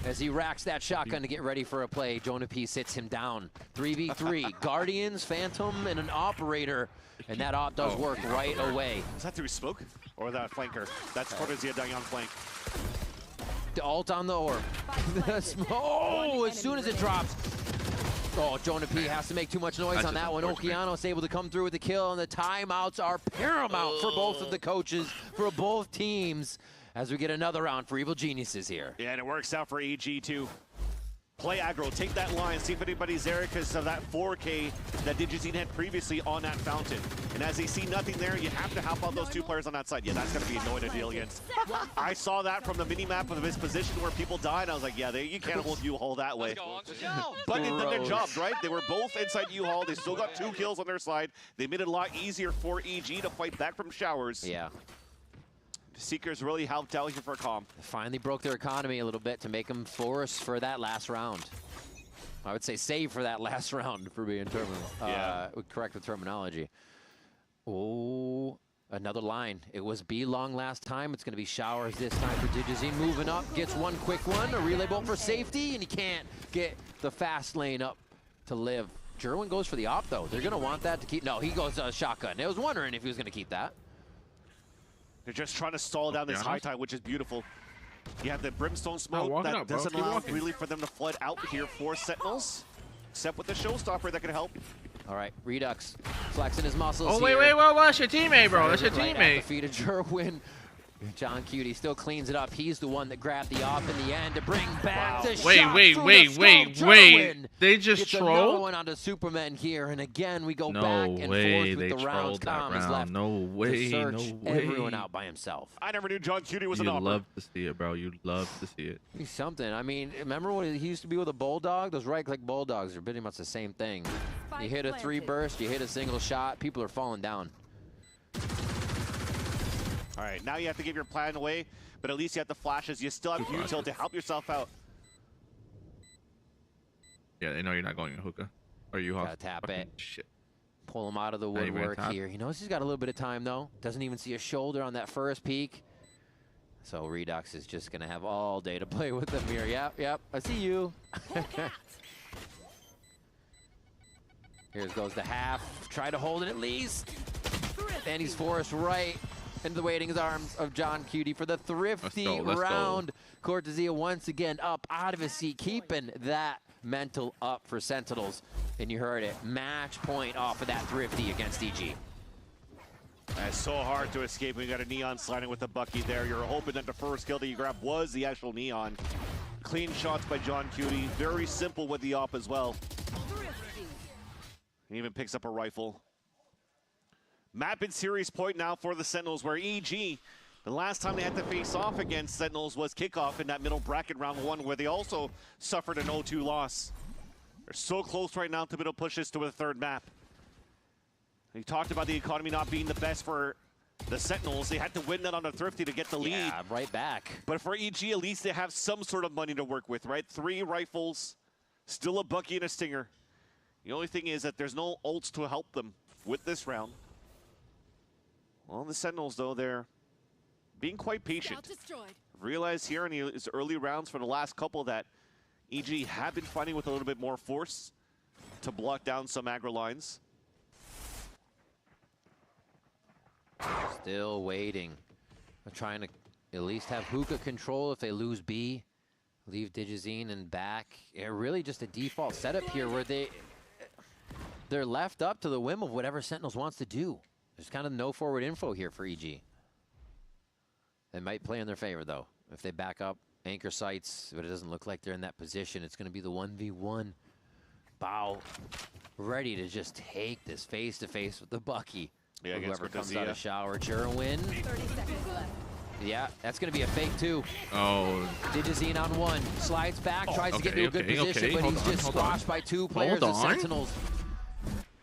As he racks that shotgun to get ready for a play, Jonah P sits him down. 3v3, Guardians, Phantom, and an Operator. And that op does work right away. Is that through smoke? Or that flanker? That's Cortezia dying on flank. The ult on the orb. Oh, as soon as it drops. Oh, Jonah P has to make too much noise That's on just that one. unfortunate. Okeanos able to come through with the kill, and the timeouts are paramount for both of the coaches, for both teams, as we get another round for Evil Geniuses here. Yeah, and it works out for EG too. Play aggro, take that line, see if anybody's there because of that 4K that Digizine had previously on that fountain. And as they see nothing there, you have to help out those 2 players on that side. Yeah, that's going to be annoying to deal against. I saw that from the mini-map of his position where people died. I was like, yeah, you can't hold U-Haul that way. Let's go. But they did their Gross. jobs, right? They were both inside U-Haul. They still got 2 kills on their side. They made it a lot easier for EG to fight back from showers. Yeah, Seekers really helped out here for Calm. finally broke their economy a little bit to make them force for that last round. I would say save for that last round for being correct with terminology. Oh, another line. It was B long last time. It's going to be showers this time for Digizine. Moving up, gets one quick one. A relay bolt for safety, and he can't get the fast lane up to live. Jerwin goes for the op, though. They're going to want that to keep. No, he goes shotgun. I was wondering if he was going to keep that. They're just trying to stall down this Yeah. high tide, which is beautiful. You have the brimstone smoke walk it that up, bro. doesn't Keep allow walking. really for them to flood out here for Sentinels. Except with the showstopper that can help. All right, Redux flexing his muscles. Oh, wait, here. wait, well, that's your teammate, bro. That's your Right at the teammate. feet of Jerwin. John Cutie still cleans it up. He's the one that grabbed the op in the end to bring back the shot Wait, through the skull. Jerwin They just gets another trolled? one onto Superman here, and again we go No back and way forth they with the rounds. trolled that Calm is round. left No way, to search no way. everyone out by himself. I never knew John Cutie was an You opera. love to see it, bro. You love to see it. He's something. I mean, remember when he used to be with a bulldog? Those right-click bulldogs are pretty much the same thing. You hit a 3 burst, you hit a single shot, people are falling down. All right, now you have to give your plan away, but at least you have the flashes. You still have util to help yourself out. Yeah, they know you're not going to hookah. Or you Gotta tap fucking it. Shit. Pull him out of the Not even a woodwork tap. here. He knows he's got a little bit of time, though. Doesn't even see a shoulder on that first peek. So Redux is just going to have all day to play with them here. Yep, I see you. Here goes the half. Try to hold it at least. And he's forced right into the waiting arms of John Cutie for the thrifty Let's go. round. Cortezia once again up out of his seat, keeping that mental up for Sentinels. And you heard it, match point off of that thrifty against EG. That's so hard to escape when you got a Neon sliding with the Bucky there. You're hoping that the first kill that you grab was the actual Neon. Clean shots by John Cutie. Very simple with the op as well. He even picks up a rifle. Map and series point now for the Sentinels, where EG, the last time they had to face off against Sentinels was kickoff in that middle bracket round 1, where they also suffered an 0-2 loss. They're so close right now to middle pushes to a third map. He talked about the economy not being the best for the Sentinels. They had to win that on a thrifty to get the lead. Yeah, right back. But for EG, at least they have some sort of money to work with, right? 3 rifles, still a Bucky and a Stinger. The only thing is that there's no ults to help them with this round. Well, the Sentinels, though, they're being quite patient. Realize here in these early rounds for the last couple that EG have been fighting with a little bit more force to block down some aggro lines. Still waiting. They're trying to at least have Hookah control if they lose B. Leave Digizine and back. Yeah, really just a default setup here where they're left up to the whim of whatever Sentinels wants to do. There's kind of no forward info here for EG. They might play in their favor, though. If they back up anchor sites, but it doesn't look like they're in that position. It's going to be the 1v1. Bao ready to just take this face-to-face with the Bucky. Yeah, Whoever comes out of shower. Jerwin. 30 seconds left. Yeah, that's going to be a fake, too. Oh. Digizine on 1. Slides back, tries to get into a good position, but he's just squashed by 2 players of Sentinels.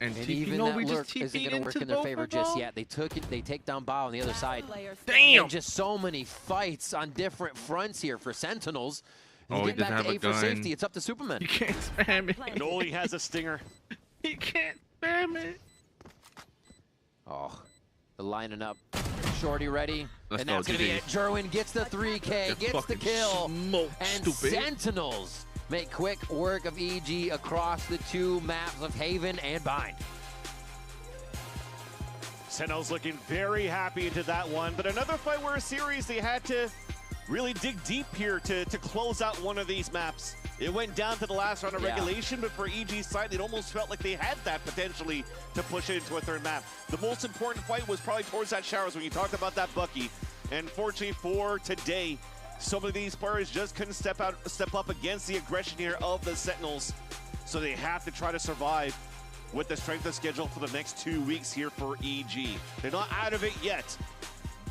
And even no, that we lurk just isn't TP'd going to work into in their both favor of just them? yet. They take down Bao on the other side. Damn! And just so many fights on different fronts here for Sentinels. Oh, You he get doesn't back to have A a for gun. safety. It's up to Superman. You can't spam it. Noli has a Stinger. He can't spam it. Oh, they're lining up. Shorty ready. Let's and go, that's going to be GG. it. Jerwin gets the 3K, Get gets the fucking kill. smoked, And stupid. Sentinels make quick work of EG across the 2 maps of Haven and Bind. Sentinels looking very happy into that one, but another fight where a series they had to really dig deep here to close out one of these maps. It went down to the last round of Yeah. regulation, but for EG's side, it almost felt like they had that potentially to push it into a third map. The most important fight was probably towards that showers when you talked about that Bucky. And fortunately for today, some of these players just couldn't step up against the aggression here of the Sentinels. So they have to try to survive with the strength of schedule for the next 2 weeks here for EG. They're not out of it yet,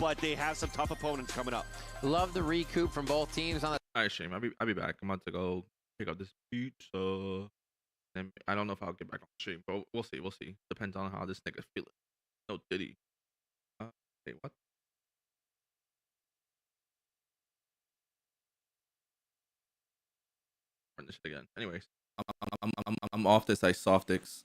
but they have some tough opponents coming up. Love the recoup from both teams on the All right, Shane. I'll be back. I'm about to go pick up this pizza. And I don't know if I'll get back on stream, but we'll see. We'll see. Depends on how this nigga feeling. No Diddy. Wait, what? Run this shit again. Anyways, I'm off this ice softix.